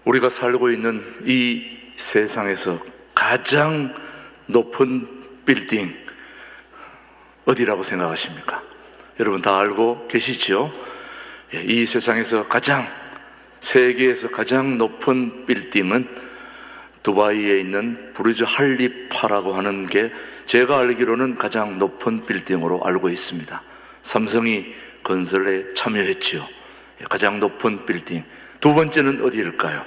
우리가 살고 있는 이 세상에서 가장 높은 빌딩 어디라고 생각하십니까? 여러분 다 알고 계시죠? 이 세상에서 세계에서 가장 높은 빌딩은 두바이에 있는 부르즈 할리파라고 하는 게 제가 알기로는 가장 높은 빌딩으로 알고 있습니다. 삼성이 건설에 참여했지요. 가장 높은 빌딩. 두 번째는 어디일까요?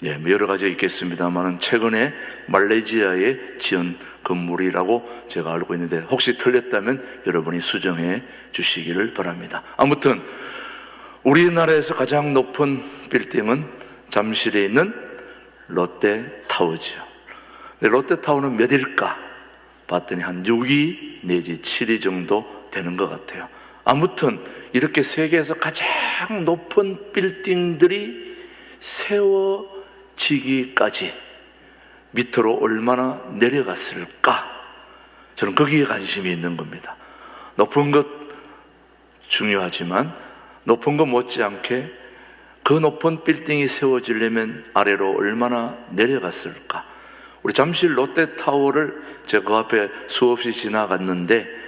여러 가지 있겠습니다만 최근에 말레이시아에 지은 건물이라고 제가 알고 있는데 혹시 틀렸다면 여러분이 수정해 주시기를 바랍니다. 아무튼 우리나라에서 가장 높은 빌딩은 잠실에 있는 롯데타워죠. 롯데타워는 몇일까 봤더니 한 6위 내지 7위 정도 되는 것 같아요. 아무튼 이렇게 세계에서 가장 높은 빌딩들이 세워지기까지 밑으로 얼마나 내려갔을까? 저는 거기에 관심이 있는 겁니다. 높은 것 중요하지만 높은 것 못지않게 그 높은 빌딩이 세워지려면 아래로 얼마나 내려갔을까? 우리 잠실 롯데타워를 제가 그 앞에 수없이 지나갔는데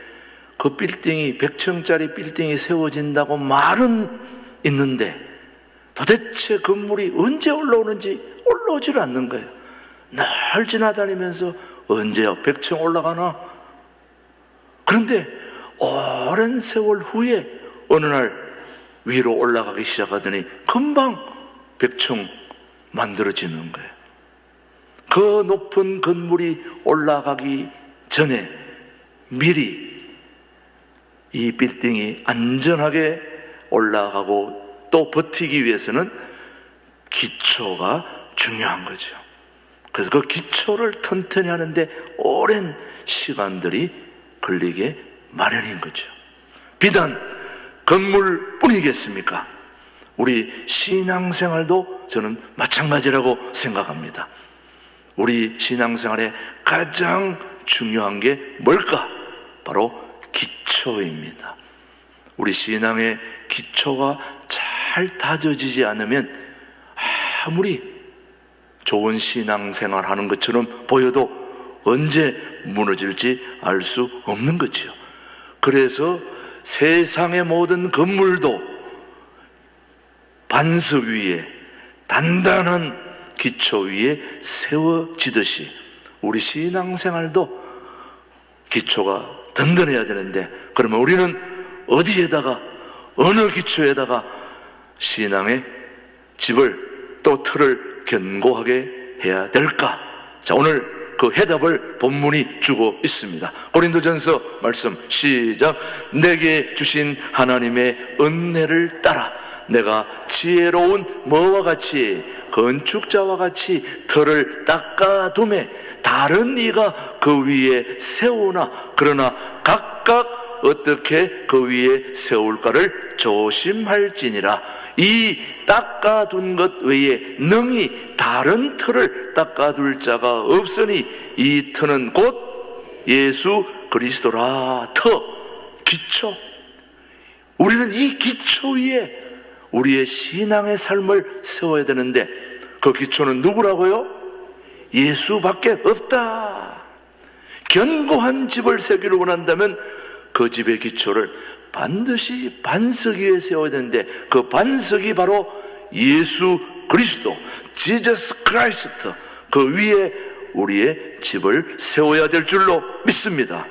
그 빌딩이 100층짜리 빌딩이 세워진다고 말은 있는데 도대체 건물이 언제 올라오는지 올라오질 않는 거예요. 늘 지나다니면서 언제요? 100층 올라가나? 그런데 오랜 세월 후에 어느 날 위로 올라가기 시작하더니 금방 100층 만들어지는 거예요. 그 높은 건물이 올라가기 전에 미리 이 빌딩이 안전하게 올라가고 또 버티기 위해서는 기초가 중요한 거죠. 그래서 그 기초를 튼튼히 하는데 오랜 시간들이 걸리게 마련인 거죠. 비단 건물뿐이겠습니까? 우리 신앙생활도 저는 마찬가지라고 생각합니다. 우리 신앙생활에 가장 중요한 게 뭘까? 바로 기초입니다. 우리 신앙의 기초가 잘 다져지지 않으면 아무리 좋은 신앙생활 하는 것처럼 보여도 언제 무너질지 알 수 없는 거죠. 그래서 세상의 모든 건물도 반석 위에 단단한 기초 위에 세워지듯이 우리 신앙생활도 기초가 든든해야 되는데 그러면 우리는 어디에다가 어느 기초에다가 신앙의 집을 또 틀을 견고하게 해야 될까? 자, 오늘 그 해답을 본문이 주고 있습니다. 고린도전서 말씀 시작. 내게 주신 하나님의 은혜를 따라 내가 지혜로운 뭐와 같이 건축자와 같이 틀을 닦아두매 다른 이가 그 위에 세우나 그러나 각각 어떻게 그 위에 세울까를 조심할지니라. 이 닦아둔 것 외에 능히 다른 틀을 닦아둘 자가 없으니 이 틀은 곧 예수 그리스도라. 기초. 우리는 이 기초 위에 우리의 신앙의 삶을 세워야 되는데 그 기초는 누구라고요? 예수밖에 없다. 견고한 집을 세우기를 원한다면 그 집의 기초를 반드시 반석 위에 세워야 되는데 그 반석이 바로 예수 그리스도, Jesus Christ, 그 위에 우리의 집을 세워야 될 줄로 믿습니다.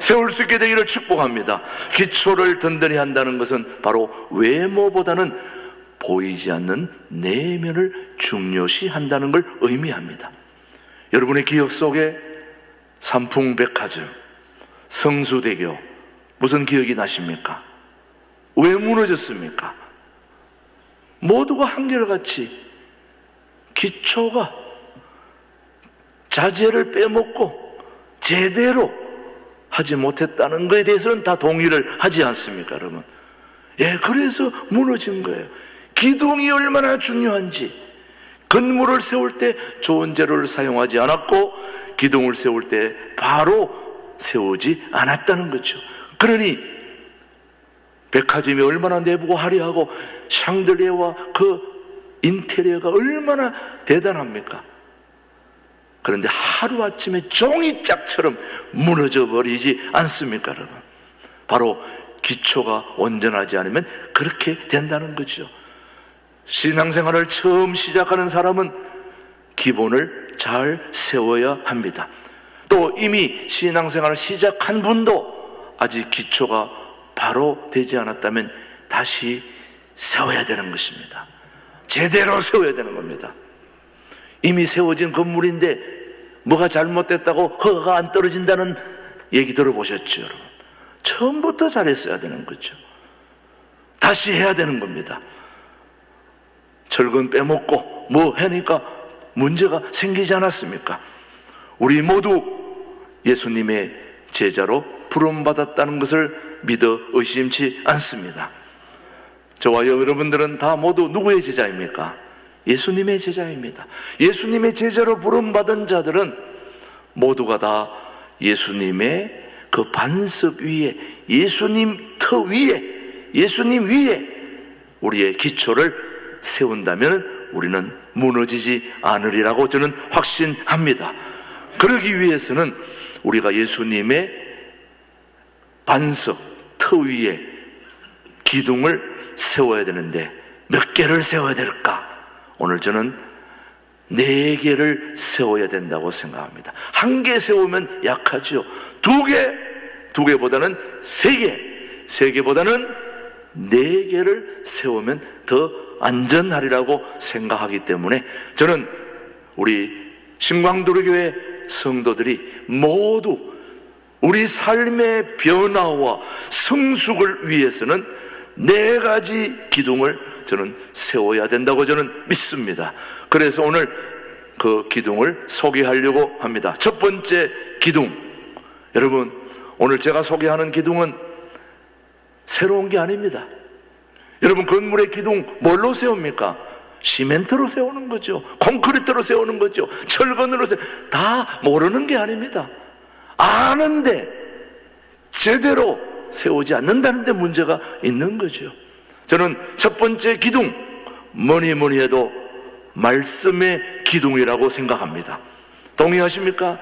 세울 수 있게 되기를 축복합니다. 기초를 든든히 한다는 것은 바로 외모보다는 보이지 않는 내면을 중요시 한다는 걸 의미합니다. 여러분의 기억 속에 삼풍백화점, 성수대교 무슨 기억이 나십니까? 왜 무너졌습니까? 모두가 한결같이 기초가 자재를 빼먹고 제대로 하지 못했다는 것에 대해서는 다 동의를 하지 않습니까, 여러분? 그래서 무너진 거예요. 기둥이 얼마나 중요한지, 건물을 세울 때 좋은 재료를 사용하지 않았고 기둥을 세울 때 바로 세우지 않았다는 거죠. 그러니 백화점이 얼마나 내부가 화려하고 샹들리에와 그 인테리어가 얼마나 대단합니까? 그런데 하루아침에 종이짝처럼 무너져 버리지 않습니까, 여러분? 바로 기초가 온전하지 않으면 그렇게 된다는 거죠. 신앙생활을 처음 시작하는 사람은 기본을 잘 세워야 합니다. 또 이미 신앙생활을 시작한 분도 아직 기초가 바로 되지 않았다면 다시 세워야 되는 것입니다. 제대로 세워야 되는 겁니다. 이미 세워진 건물인데 뭐가 잘못됐다고 허가 안 떨어진다는 얘기 들어보셨죠, 여러분? 처음부터 잘했어야 되는 거죠. 다시 해야 되는 겁니다. 철근 빼먹고 뭐 하니까 문제가 생기지 않았습니까? 우리 모두 예수님의 제자로 부름받았다는 것을 믿어 의심치 않습니다. 저와 여러분들은 다 모두 누구의 제자입니까? 예수님의 제자입니다. 예수님의 제자로 부름받은 자들은 모두가 다 예수님의 그 반석 위에, 예수님 터 위에, 예수님 위에 우리의 기초를 세운다면 우리는 무너지지 않으리라고 저는 확신합니다. 그러기 위해서는 우리가 예수님의 반석 터 위에 기둥을 세워야 되는데 몇 개를 세워야 될까? 오늘 저는 4개를 세워야 된다고 생각합니다. 1개 세우면 약하죠. 2개보다는 3개, 3개보다는 4개를 세우면 더 안전하리라고 생각하기 때문에 저는 우리 신광도로교회 성도들이 모두 우리 삶의 변화와 성숙을 위해서는 4가지 기둥을 저는 세워야 된다고 저는 믿습니다. 그래서 오늘 그 기둥을 소개하려고 합니다. 첫 번째 기둥, 여러분 오늘 제가 소개하는 기둥은 새로운 게 아닙니다. 여러분 건물의 기둥 뭘로 세웁니까? 시멘트로 세우는 거죠. 콘크리트로 세우는 거죠. 철근으로 다 모르는 게 아닙니다. 아는데 제대로 세우지 않는다는 데 문제가 있는 거죠. 저는 첫 번째 기둥, 뭐니 해도 말씀의 기둥이라고 생각합니다. 동의하십니까?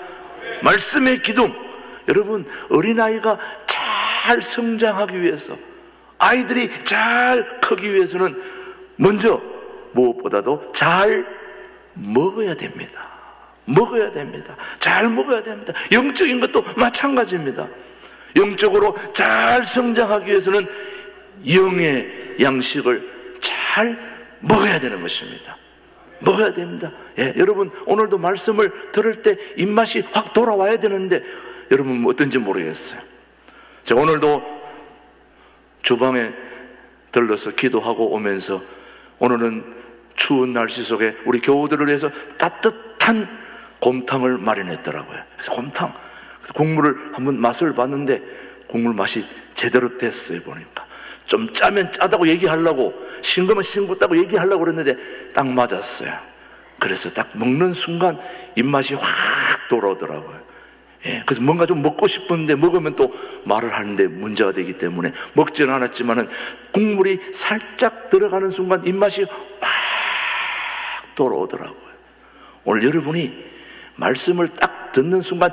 말씀의 기둥. 여러분 어린아이가 잘 성장하기 위해서, 아이들이 잘 크기 위해서는 먼저 무엇보다도 잘 먹어야 됩니다. 먹어야 됩니다. 잘 먹어야 됩니다. 영적인 것도 마찬가지입니다. 영적으로 잘 성장하기 위해서는 영의 양식을 잘 먹어야 되는 것입니다. 먹어야 됩니다. 예, 여러분 오늘도 말씀을 들을 때 입맛이 확 돌아와야 되는데 여러분 어떤지 모르겠어요. 제가 오늘도 주방에 들러서 기도하고 오면서 오늘은 추운 날씨 속에 우리 교우들을 위해서 따뜻한 곰탕을 마련했더라고요. 그래서 곰탕, 국물을 한번 맛을 봤는데 국물 맛이 제대로 됐어요. 보니까 좀 짜면 짜다고 얘기하려고, 싱거면 싱겁다고 얘기하려고 그랬는데 딱 맞았어요. 그래서 딱 먹는 순간 입맛이 확 돌아오더라고요. 예, 그래서 뭔가 좀 먹고 싶은데 먹으면 또 말을 하는데 문제가 되기 때문에 먹지는 않았지만은 국물이 살짝 들어가는 순간 입맛이 확 돌아오더라고요. 오늘 여러분이 말씀을 딱 듣는 순간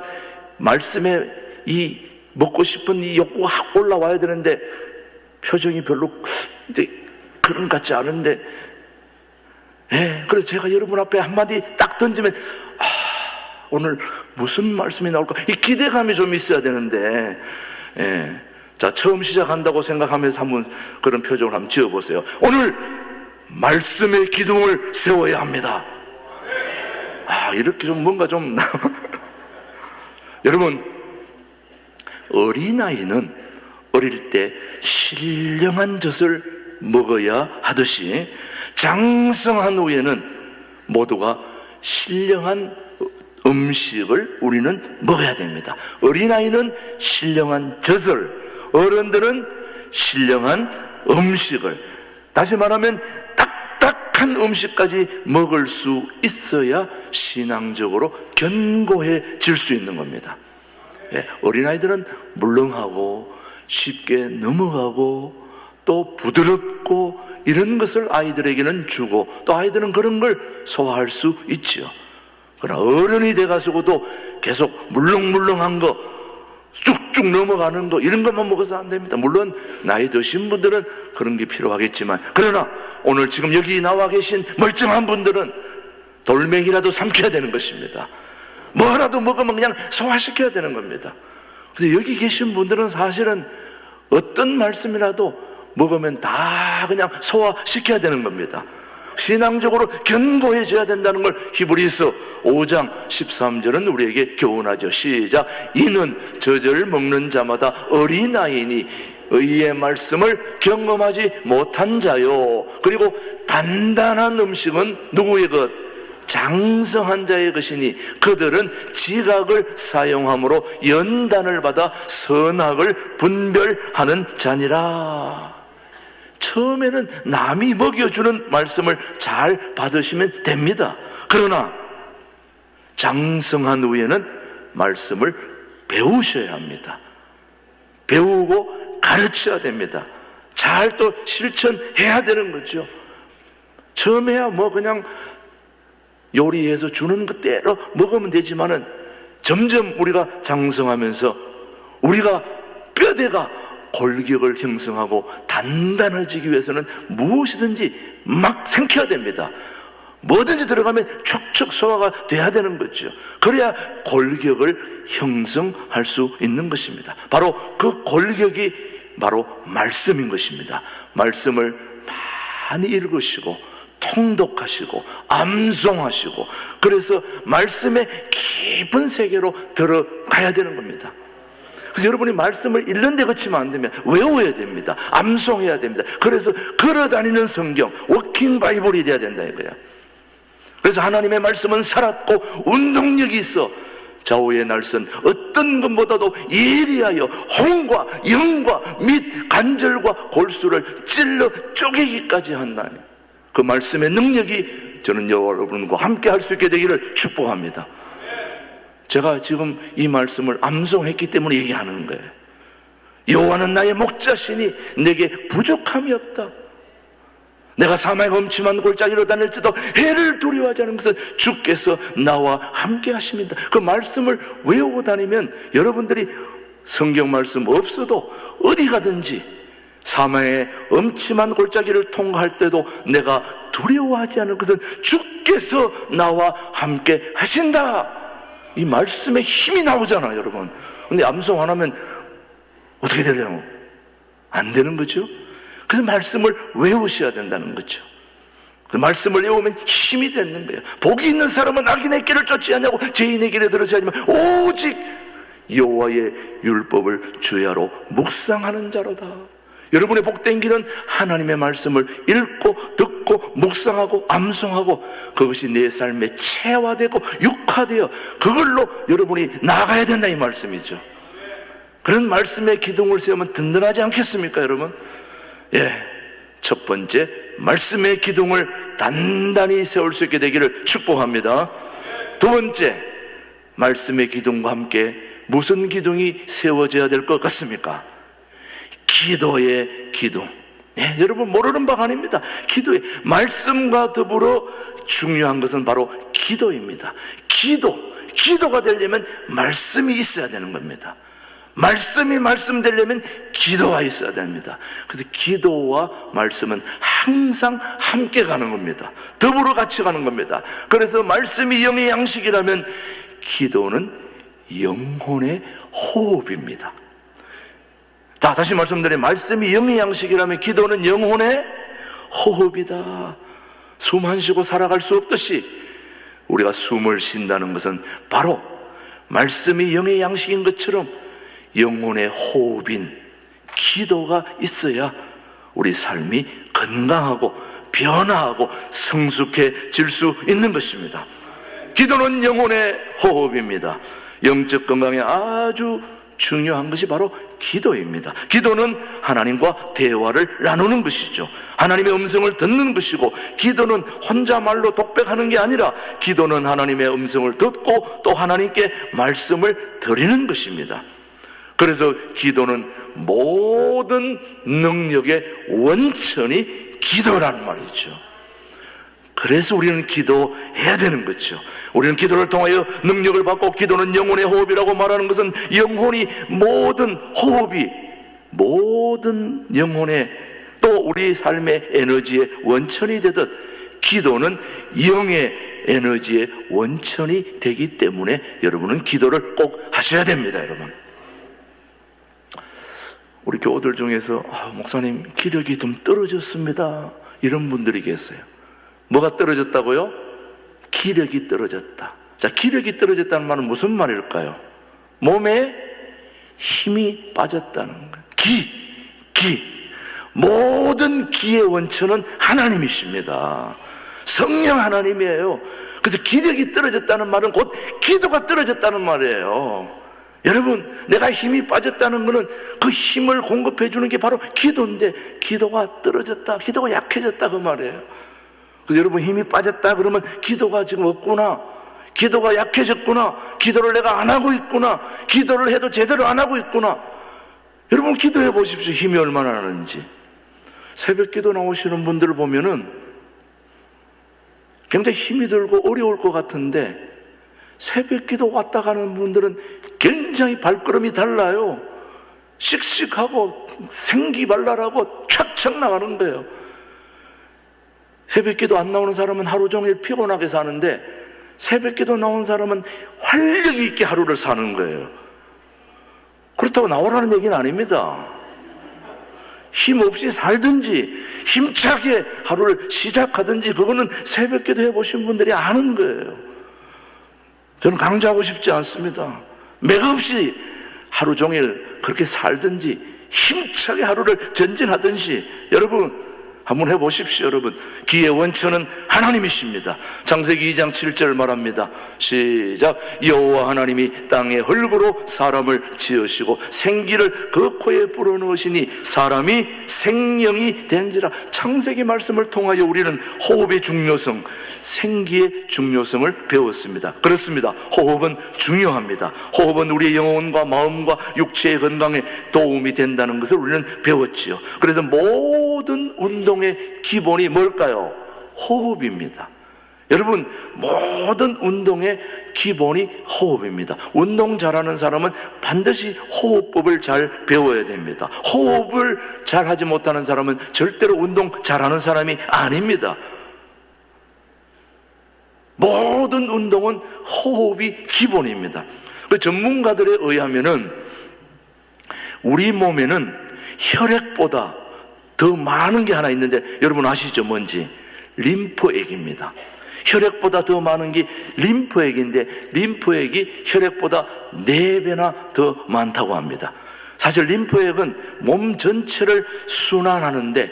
말씀에 이 먹고 싶은 이 욕구가 확 올라와야 되는데 표정이 별로 이제 그런 것 같지 않은데, 예, 그래서 제가 여러분 앞에 한마디 딱 던지면 오늘 무슨 말씀이 나올까? 이 기대감이 좀 있어야 되는데, 예. 자, 처음 시작한다고 생각하면서 한번 그런 표정을 한번 지어보세요. 오늘 말씀의 기둥을 세워야 합니다. 이렇게 좀 뭔가 좀 여러분 어린아이는 어릴 때 신령한 젖을 먹어야 하듯이 장성한 후에는 모두가 신령한 음식을 우리는 먹어야 됩니다. 어린아이는 신령한 젖을, 어른들은 신령한 음식을, 다시 말하면 딱딱한 음식까지 먹을 수 있어야 신앙적으로 견고해질 수 있는 겁니다. 예, 어린아이들은 물렁하고 쉽게 넘어가고 또 부드럽고 이런 것을 아이들에게는 주고 또 아이들은 그런 걸 소화할 수 있지요. 그러나 어른이 돼가지고도 계속 물렁물렁한 거, 쭉쭉 넘어가는 거 이런 것만 먹어서 안 됩니다. 물론 나이 드신 분들은 그런 게 필요하겠지만, 그러나 오늘 지금 여기 나와 계신 멀쩡한 분들은 돌멩이라도 삼켜야 되는 것입니다. 뭐 하나도 먹으면 그냥 소화시켜야 되는 겁니다. 근데 여기 계신 분들은 사실은 어떤 말씀이라도 먹으면 다 그냥 소화시켜야 되는 겁니다. 신앙적으로 견고해져야 된다는 걸 히브리서 5장 13절은 우리에게 교훈하죠. 시작. 이는 저절 먹는 자마다 어린아이니 의의 말씀을 경험하지 못한 자요. 그리고 단단한 음식은 누구의 것? 장성한 자의 것이니 그들은 지각을 사용함으로 연단을 받아 선악을 분별하는 자니라. 처음에는 남이 먹여주는 말씀을 잘 받으시면 됩니다. 그러나 장성한 후에는 말씀을 배우셔야 합니다. 배우고 가르쳐야 됩니다. 잘 또 실천해야 되는 거죠. 처음에야 뭐 그냥 요리해서 주는 그대로 먹으면 되지만은 점점 우리가 장성하면서 우리가 뼈대가 골격을 형성하고 단단해지기 위해서는 무엇이든지 막 생겨야 됩니다. 뭐든지 들어가면 촉촉 소화가 돼야 되는 거죠. 그래야 골격을 형성할 수 있는 것입니다. 바로 그 골격이 바로 말씀인 것입니다. 말씀을 많이 읽으시고 통독하시고 암송하시고, 그래서 말씀의 깊은 세계로 들어가야 되는 겁니다. 그래서 여러분이 말씀을 읽는데 그치면 안 됩니다. 외워야 됩니다. 암송해야 됩니다. 그래서 걸어다니는 성경, 워킹 바이블이 돼야 된다 이거야. 그래서 하나님의 말씀은 살았고 운동력이 있어 좌우의 날선 어떤 것보다도 예리하여 혼과 영과 및 관절과 골수를 찔러 쪼개기까지 한다니, 그 말씀의 능력이 저는 여러분과 함께 할 수 있게 되기를 축복합니다. 제가 지금 이 말씀을 암송했기 때문에 얘기하는 거예요. 여호와는 나의 목자시니 내게 부족함이 없다. 내가 사망의 엄침한 골짜기로 다닐지도 해를 두려워하지 않은 것은 주께서 나와 함께 하십니다. 그 말씀을 외우고 다니면 여러분들이 성경 말씀 없어도 어디 가든지 사망의 엄침한 골짜기를 통과할 때도 내가 두려워하지 않을 것은 주께서 나와 함께 하신다. 이 말씀에 힘이 나오잖아요, 여러분. 근데 암송 안 하면 어떻게 되려고? 안 되는 거죠. 그래서 말씀을 외우셔야 된다는 거죠. 그 말씀을 외우면 힘이 되는 거예요. 복이 있는 사람은 악인의 길을 쫓지 않냐고 죄인의 길에 들어지 않지만 오직 여호와의 율법을 주야로 묵상하는 자로다. 여러분의 복된 길은 하나님의 말씀을 읽고 듣고 묵상하고 암송하고 그것이 내 삶에 체화되고 육화되어 그걸로 여러분이 나아가야 된다 이 말씀이죠. 그런 말씀의 기둥을 세우면 든든하지 않겠습니까, 여러분? 예, 첫 번째 말씀의 기둥을 단단히 세울 수 있게 되기를 축복합니다. 두 번째, 말씀의 기둥과 함께 무슨 기둥이 세워져야 될 것 같습니까? 기도의 기둥. 네, 여러분 모르는 바가 아닙니다. 기도의 말씀과 더불어 중요한 것은 바로 기도입니다. 기도가 되려면 말씀이 있어야 되는 겁니다. 말씀이 말씀되려면 기도가 있어야 됩니다. 그래서 기도와 말씀은 항상 함께 가는 겁니다. 더불어 같이 가는 겁니다. 그래서 말씀이 영의 양식이라면 기도는 영혼의 호흡입니다. 다시 말씀드려요. 말씀이 영의 양식이라면 기도는 영혼의 호흡이다. 숨 한 쉬고 살아갈 수 없듯이 우리가 숨을 쉰다는 것은 바로 말씀이 영의 양식인 것처럼 영혼의 호흡인 기도가 있어야 우리 삶이 건강하고 변화하고 성숙해질 수 있는 것입니다. 기도는 영혼의 호흡입니다. 영적 건강에 아주 중요한 것이 바로 기도입니다. 기도는 하나님과 대화를 나누는 것이죠. 하나님의 음성을 듣는 것이고, 기도는 혼자 말로 독백하는 게 아니라 기도는 하나님의 음성을 듣고 또 하나님께 말씀을 드리는 것입니다. 그래서 기도는 모든 능력의 원천이 기도란 말이죠. 그래서 우리는 기도해야 되는 거죠. 우리는 기도를 통하여 능력을 받고, 기도는 영혼의 호흡이라고 말하는 것은 영혼이 모든 호흡이 모든 영혼의 또 우리 삶의 에너지의 원천이 되듯 기도는 영의 에너지의 원천이 되기 때문에 여러분은 기도를 꼭 하셔야 됩니다. 여러분, 우리 교우들 중에서 목사님 기력이 좀 떨어졌습니다, 이런 분들이 계세요. 뭐가 떨어졌다고요? 기력이 떨어졌다. 자, 기력이 떨어졌다는 말은 무슨 말일까요? 몸에 힘이 빠졌다는 거예요. 기. 모든 기의 원천은 하나님이십니다. 성령 하나님이에요. 그래서 기력이 떨어졌다는 말은 곧 기도가 떨어졌다는 말이에요. 여러분, 내가 힘이 빠졌다는 것은 그 힘을 공급해 주는 게 바로 기도인데, 기도가 떨어졌다, 기도가 약해졌다, 그 말이에요. 그래서 여러분, 힘이 빠졌다 그러면 기도가 지금 없구나, 기도가 약해졌구나, 기도를 내가 안 하고 있구나, 기도를 해도 제대로 안 하고 있구나. 여러분, 기도해 보십시오. 힘이 얼마나 나는지. 새벽 기도 나오시는 분들을 보면은 굉장히 힘이 들고 어려울 것 같은데, 새벽 기도 왔다 가는 분들은 굉장히 발걸음이 달라요. 씩씩하고 생기발랄하고 촥촥 나가는 거예요. 새벽 기도 안 나오는 사람은 하루 종일 피곤하게 사는데, 새벽 기도 나오는 사람은 활력이 있게 하루를 사는 거예요. 그렇다고 나오라는 얘기는 아닙니다. 힘없이 살든지 힘차게 하루를 시작하든지, 그거는 새벽 기도 해보신 분들이 아는 거예요. 저는 강조하고 싶지 않습니다. 맥없이 하루 종일 그렇게 살든지 힘차게 하루를 전진하든지, 여러분 한번 해보십시오. 여러분, 기의 원천은 하나님이십니다. 창세기 2장 7절 말합니다. 시작. 여호와 하나님이 땅의 흙으로 사람을 지으시고 생기를 그 코에 불어넣으시니 사람이 생명이 된지라. 창세기 말씀을 통하여 우리는 호흡의 중요성, 생기의 중요성을 배웠습니다. 그렇습니다. 호흡은 중요합니다. 호흡은 우리의 영혼과 마음과 육체의 건강에 도움이 된다는 것을 우리는 배웠지요. 그래서 모든 운동의 기본이 뭘까요? 호흡입니다. 여러분, 모든 운동의 기본이 호흡입니다. 운동 잘하는 사람은 반드시 호흡법을 잘 배워야 됩니다. 호흡을 잘하지 못하는 사람은 절대로 운동 잘하는 사람이 아닙니다. 모든 운동은 호흡이 기본입니다. 그 전문가들에 의하면은 우리 몸에는 혈액보다 더 많은 게 하나 있는데, 여러분 아시죠? 뭔지? 림프액입니다. 혈액보다 더 많은 게 림프액인데, 림프액이 혈액보다 4배나 더 많다고 합니다. 사실 림프액은 몸 전체를 순환하는데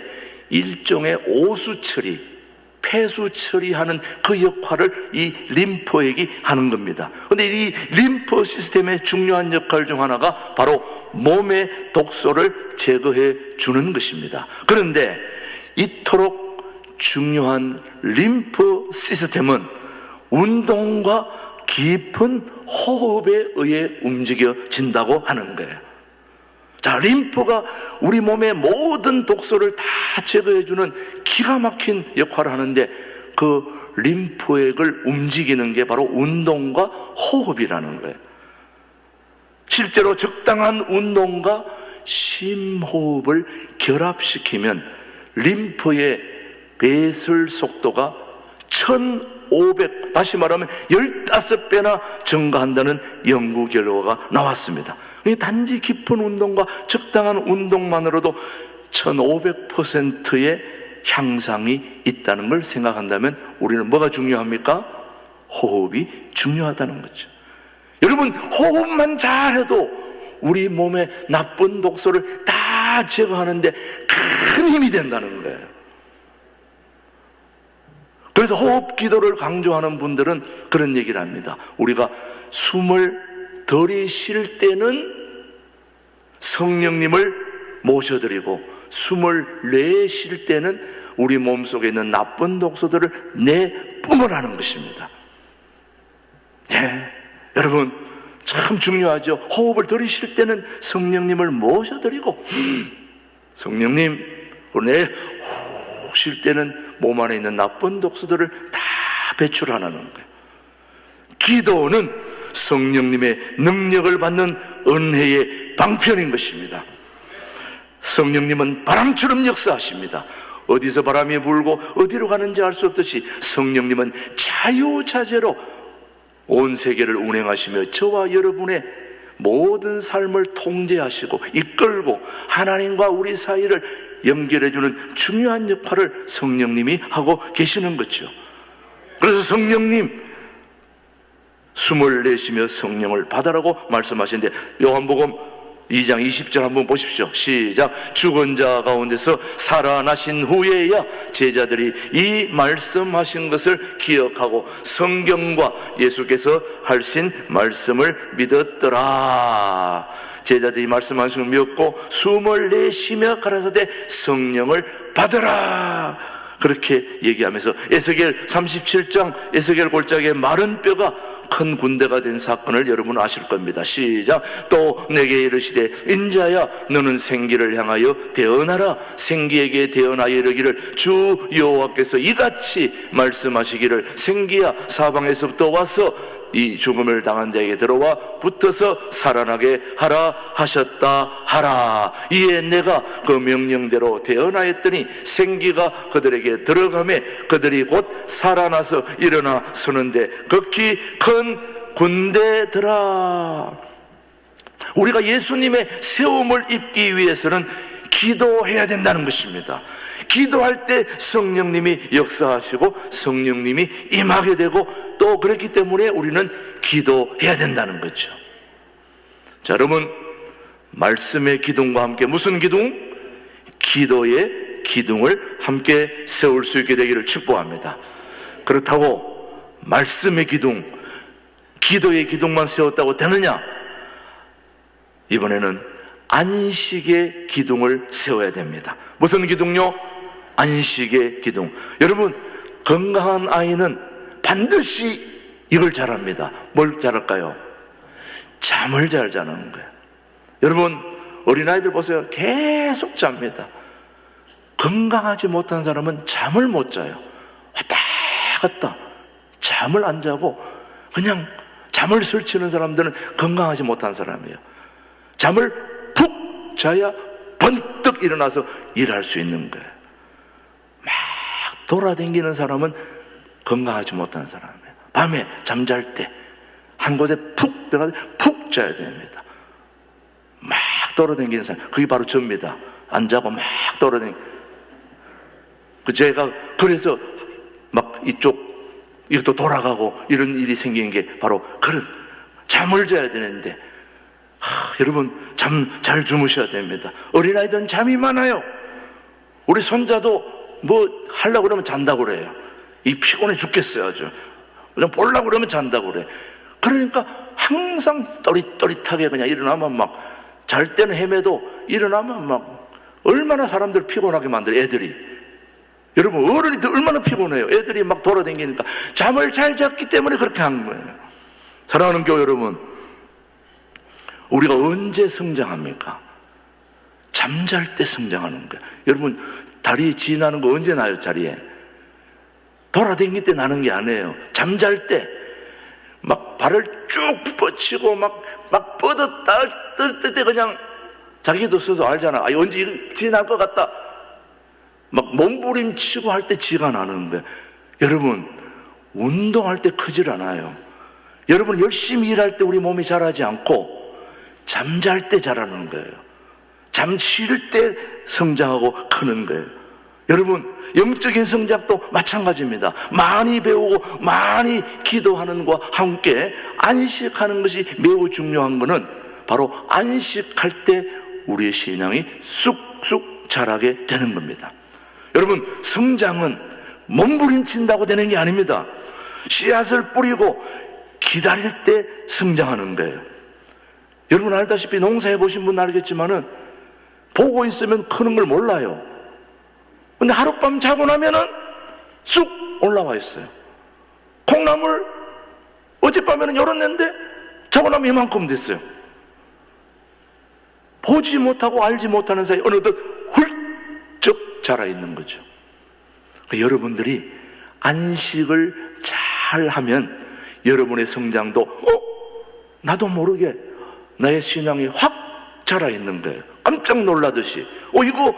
일종의 오수 처리, 폐수 처리하는 그 역할을 이 림프액이 하는 겁니다. 그런데 이 림프 시스템의 중요한 역할 중 하나가 바로 몸의 독소를 제거해 주는 것입니다. 그런데 이토록 중요한 림프 시스템은 운동과 깊은 호흡에 의해 움직여진다고 하는 거예요. 자, 림프가 우리 몸의 모든 독소를 다 제거해주는 기가 막힌 역할을 하는데, 그 림프액을 움직이는 게 바로 운동과 호흡이라는 거예요. 실제로 적당한 운동과 심호흡을 결합시키면 림프의 배설 속도가 1500, 다시 말하면 15배나 증가한다는 연구 결과가 나왔습니다. 단지 깊은 운동과 적당한 운동만으로도 1500%의 향상이 있다는 걸 생각한다면 우리는 뭐가 중요합니까? 호흡이 중요하다는 거죠. 여러분, 호흡만 잘해도 우리 몸의 나쁜 독소를 다 제거하는데 큰 힘이 된다는 거예요. 그래서 호흡 기도를 강조하는 분들은 그런 얘기를 합니다. 우리가 숨을 들이쉴 때는 성령님을 모셔드리고, 숨을 내쉴 때는 우리 몸속에 있는 나쁜 독소들을 내뿜으라는 것입니다. 여러분, 참 중요하죠. 호흡을 들이쉴 때는 성령님을 모셔드리고, 성령님, 오늘 후 쉴 때는 몸 안에 있는 나쁜 독소들을 다 배출하는 거예요. 기도는 성령님의 능력을 받는 은혜의 방편인 것입니다. 성령님은 바람처럼 역사하십니다. 어디서 바람이 불고 어디로 가는지 알 수 없듯이 성령님은 자유자재로 온 세계를 운행하시며 저와 여러분의 모든 삶을 통제하시고 이끌고 하나님과 우리 사이를 연결해주는 중요한 역할을 성령님이 하고 계시는 거죠. 그래서 성령님, 숨을 내쉬며 성령을 받아라고 말씀하시는데, 요한복음 2장 20절 한번 보십시오. 시작. 죽은 자 가운데서 살아나신 후에야 제자들이 이 말씀하신 것을 기억하고 성경과 예수께서 하신 말씀을 믿었더라. 제자들이 말씀하신 걸 믿었고 숨을 내쉬며 가라사대 성령을 받으라. 그렇게 얘기하면서 에스겔 37장 에스겔 골짜기에 마른 뼈가 큰 군대가 된 사건을 여러분 아실 겁니다. 시작. 또 내게 이르시되 인자야 너는 생기를 향하여 대언하라. 생기에게 대언하여 이르기를 주 여호와께서 이같이 말씀하시기를 생기야 사방에서부터 와서 이 죽음을 당한 자에게 들어와 붙어서 살아나게 하라 하셨다 하라. 이에 내가 그 명령대로 대언하였더니 생기가 그들에게 들어가매 그들이 곧 살아나서 일어나 서는데 극히 큰 군대더라. 우리가 예수님의 세움을 입기 위해서는 기도해야 된다는 것입니다. 기도할 때 성령님이 역사하시고 성령님이 임하게 되고 또 그렇기 때문에 우리는 기도해야 된다는 거죠. 자, 여러분, 말씀의 기둥과 함께 무슨 기둥? 기도의 기둥을 함께 세울 수 있게 되기를 축복합니다. 그렇다고 말씀의 기둥, 기도의 기둥만 세웠다고 되느냐? 이번에는 안식의 기둥을 세워야 됩니다. 무슨 기둥요? 안식의 기둥. 여러분, 건강한 아이는 반드시 이걸 잘합니다. 뭘 잘할까요? 잠을 잘 자는 거예요. 여러분, 어린아이들 보세요. 계속 잡니다. 건강하지 못한 사람은 잠을 못 자요. 왔다 갔다 잠을 안 자고 그냥 잠을 설치는 사람들은 건강하지 못한 사람이에요. 잠을 푹 자야 번뜩 일어나서 일할 수 있는 거예요. 막 돌아다니는 사람은 건강하지 못한 사람이에요. 밤에 잠잘 때 한 곳에 푹 들어가서 푹 자야 됩니다. 막 돌아다니는 사람, 그게 바로 접니다. 안 자고 막 돌아다니는. 제가 그래서 막 이것도 돌아가고 이런 일이 생기는 게 바로 그런 잠을 자야 되는데, 여러분 잠 잘 주무셔야 됩니다. 어린아이들은 잠이 많아요. 우리 손자도 뭐 하려고 그러면 잔다고 그래요. 이 피곤해 죽겠어요. 아주 그냥 보려고 그러면 잔다고 그래. 그러니까 항상 또릿또릿하게 그냥 일어나면 막 잘 때는 헤매도 일어나면 막 얼마나 사람들 피곤하게 만들어. 애들이, 여러분 어른이들 얼마나 피곤해요. 애들이 막 돌아다니니까 잠을 잘 잤기 때문에 그렇게 한 거예요. 사랑하는 교회 여러분, 우리가 언제 성장합니까? 잠잘 때 성장하는 거예요. 여러분, 다리 지나는 거 언제 나요? 자리에 돌아다닐 때 나는 게 아니에요. 잠잘 때 막 발을 쭉 뻗치고 막 뻗었다 뜰 때 그냥 자기도 스스로 알잖아. 언제 지날 것 같다. 막 몸부림치고 할 때 지가 나는 거예요. 여러분, 운동할 때 크질 않아요. 여러분, 열심히 일할 때 우리 몸이 자라지 않고 잠잘 때 자라는 거예요. 잠 쉴 때 성장하고 크는 거예요. 여러분, 영적인 성장도 마찬가지입니다. 많이 배우고 많이 기도하는 것과 함께 안식하는 것이 매우 중요한 것은 바로 안식할 때 우리의 신앙이 쑥쑥 자라게 되는 겁니다. 여러분, 성장은 몸부림친다고 되는 게 아닙니다. 씨앗을 뿌리고 기다릴 때 성장하는 거예요. 여러분 알다시피 농사해 보신 분 알겠지만은 보고 있으면 크는 걸 몰라요. 근데 하룻밤 자고 나면은 쑥 올라와 있어요. 콩나물 어젯밤에는 열었는데 자고 나면 이만큼 됐어요. 보지 못하고 알지 못하는 사이 어느덧 훌쩍 자라 있는 거죠. 여러분들이 안식을 잘 하면 여러분의 성장도 나도 모르게 나의 신앙이 확 자라 있는 거예요. 깜짝 놀라듯이 이거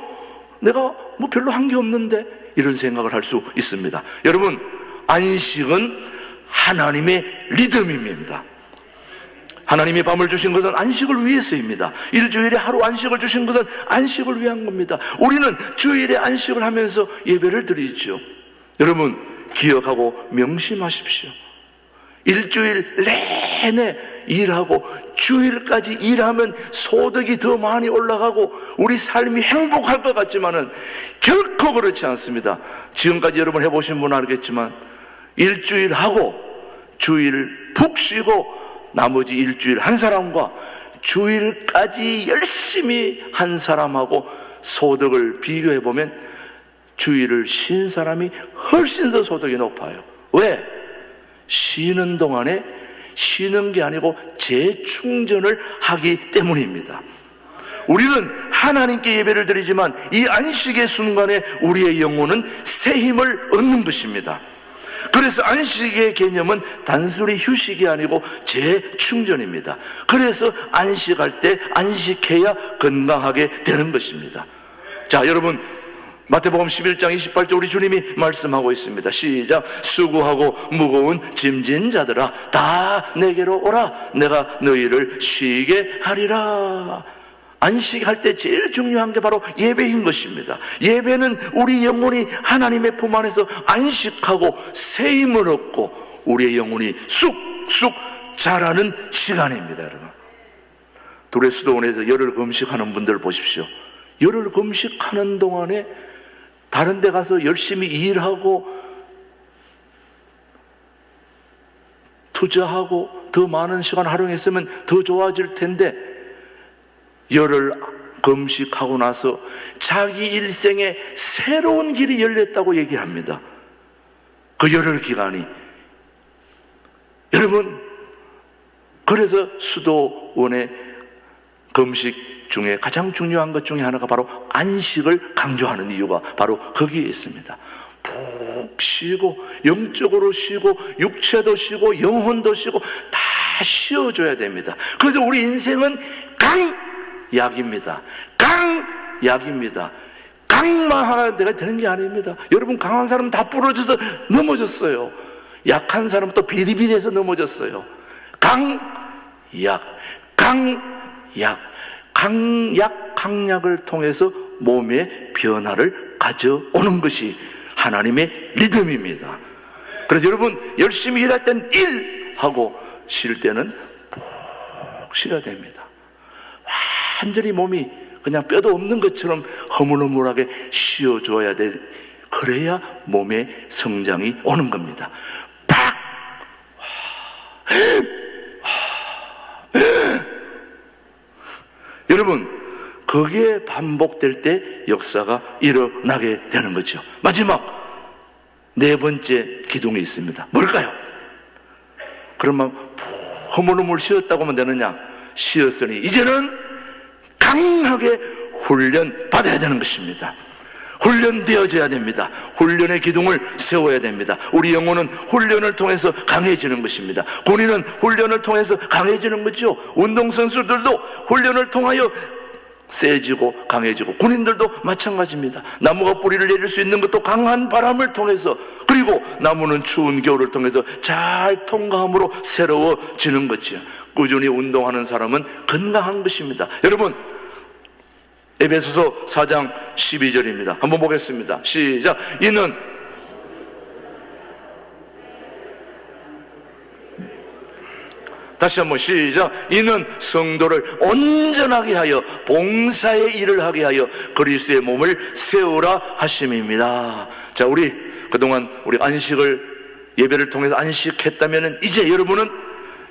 내가 뭐 별로 한 게 없는데 이런 생각을 할 수 있습니다. 여러분, 안식은 하나님의 리듬입니다. 하나님이 밤을 주신 것은 안식을 위해서입니다. 일주일에 하루 안식을 주신 것은 안식을 위한 겁니다. 우리는 주일에 안식을 하면서 예배를 드리죠. 여러분, 기억하고 명심하십시오. 일주일 내내 일하고 주일까지 일하면 소득이 더 많이 올라가고 우리 삶이 행복할 것 같지만은 결코 그렇지 않습니다. 지금까지 여러분 해보신 분은 알겠지만 일주일 하고 주일 푹 쉬고 나머지 일주일 한 사람과 주일까지 열심히 한 사람하고 소득을 비교해 보면 주일을 쉰 사람이 훨씬 더 소득이 높아요. 왜? 쉬는 동안에 쉬는 게 아니고 재충전을 하기 때문입니다. 우리는 하나님께 예배를 드리지만 이 안식의 순간에 우리의 영혼은 새 힘을 얻는 것입니다. 그래서 안식의 개념은 단순히 휴식이 아니고 재충전입니다. 그래서 안식할 때 안식해야 건강하게 되는 것입니다. 자, 여러분, 마태복음 11장 28절 우리 주님이 말씀하고 있습니다. 시작. 수고하고 무거운 짐진 자들아 다 내게로 오라. 내가 너희를 쉬게 하리라. 안식할 때 제일 중요한 게 바로 예배인 것입니다. 예배는 우리 영혼이 하나님의 품 안에서 안식하고 새 힘을 얻고 우리의 영혼이 쑥쑥 자라는 시간입니다. 여러분, 둘의 수도원에서 열흘 금식하는 분들 보십시오. 열흘 금식하는 동안에 다른 데 가서 열심히 일하고 투자하고 더 많은 시간 활용했으면 더 좋아질 텐데 열흘 금식하고 나서 자기 일생에 새로운 길이 열렸다고 얘기합니다. 그 열흘 기간이. 여러분, 그래서 수도원의 금식 중에 가장 중요한 것 중에 하나가 바로 안식을 강조하는 이유가 바로 거기에 있습니다. 푹 쉬고 영적으로 쉬고 육체도 쉬고 영혼도 쉬고 다 쉬어줘야 됩니다. 그래서 우리 인생은 강약입니다. 강약입니다. 강만 하나 내가 되는 게 아닙니다. 여러분, 강한 사람은 다 부러져서 넘어졌어요. 약한 사람은 또 비리비리해서 넘어졌어요. 강약, 강약. 강약을 통해서 몸의 변화를 가져오는 것이 하나님의 리듬입니다. 그래서 여러분, 열심히 일할 땐 일하고 쉴 때는 푹 쉬어야 됩니다. 완전히 몸이 그냥 뼈도 없는 것처럼 허물허물하게 쉬어줘야 돼. 그래야 몸의 성장이 오는 겁니다. 팍! 여러분, 거기에 반복될 때 역사가 일어나게 되는 거죠. 마지막 네 번째 기둥이 있습니다. 뭘까요? 그러면 허물허물 쉬었다고 하면 되느냐? 쉬었으니 이제는 강하게 훈련 받아야 되는 것입니다. 훈련되어져야 됩니다. 훈련의 기둥을 세워야 됩니다. 우리 영혼은 훈련을 통해서 강해지는 것입니다. 군인은 훈련을 통해서 강해지는 거죠. 운동선수들도 훈련을 통하여 세지고 강해지고, 군인들도 마찬가지입니다. 나무가 뿌리를 내릴 수 있는 것도 강한 바람을 통해서, 그리고 나무는 추운 겨울을 통해서 잘 통과함으로 새로워지는 거죠. 꾸준히 운동하는 사람은 건강한 것입니다. 여러분, 에베소서 4장 12절입니다. 한번 보겠습니다. 시작. 이는 다시 한번 시작. 이는 성도를 온전하게 하여 봉사의 일을 하게 하여 그리스도의 몸을 세우라 하심입니다. 자, 우리 그동안 우리 안식을 예배를 통해서 안식했다면 이제 여러분은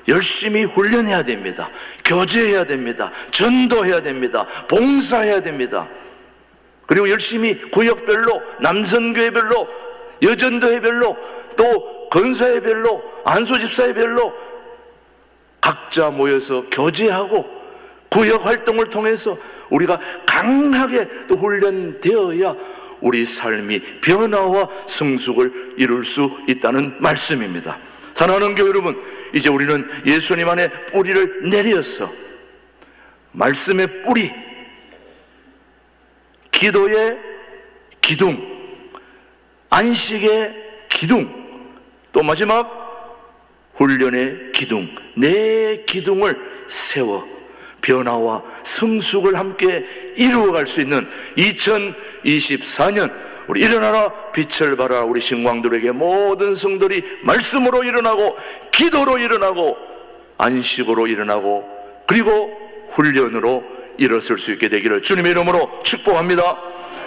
열심히 훈련해야 됩니다. 교제해야 됩니다. 전도해야 됩니다. 봉사해야 됩니다. 그리고 열심히 구역별로, 남선교회별로, 여전도회별로, 또 건사회별로, 안수집사회별로 각자 모여서 교제하고 구역 활동을 통해서 우리가 강하게 또 훈련되어야 우리 삶이 변화와 성숙을 이룰 수 있다는 말씀입니다. 사랑하는 교회 여러분, 이제 우리는 예수님 안에 뿌리를 내려서 말씀의 뿌리, 기도의 기둥, 안식의 기둥, 또 마지막 훈련의 기둥, 네 기둥을 세워 변화와 성숙을 함께 이루어갈 수 있는 2024년 우리 일어나라 빛을 발하라 우리 신광들에게 모든 성들이 말씀으로 일어나고 기도로 일어나고 안식으로 일어나고 그리고 훈련으로 일어설 수 있게 되기를 주님의 이름으로 축복합니다.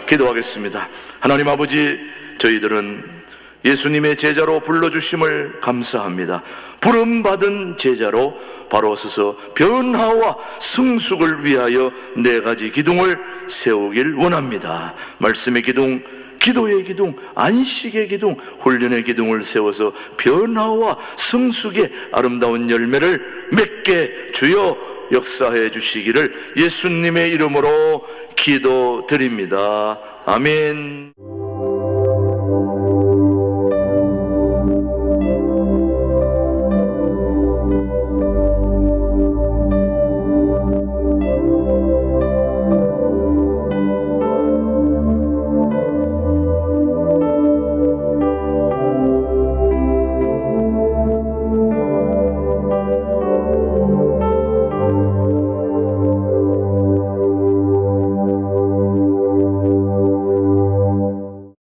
기도하겠습니다. 하나님 아버지, 저희들은 예수님의 제자로 불러주심을 감사합니다. 부름받은 제자로 바로 서서 변화와 성숙을 위하여 네 가지 기둥을 세우길 원합니다. 말씀의 기둥, 기도의 기둥, 안식의 기둥, 훈련의 기둥을 세워서 변화와 성숙의 아름다운 열매를 맺게 주여 역사해 주시기를 예수님의 이름으로 기도드립니다. 아멘.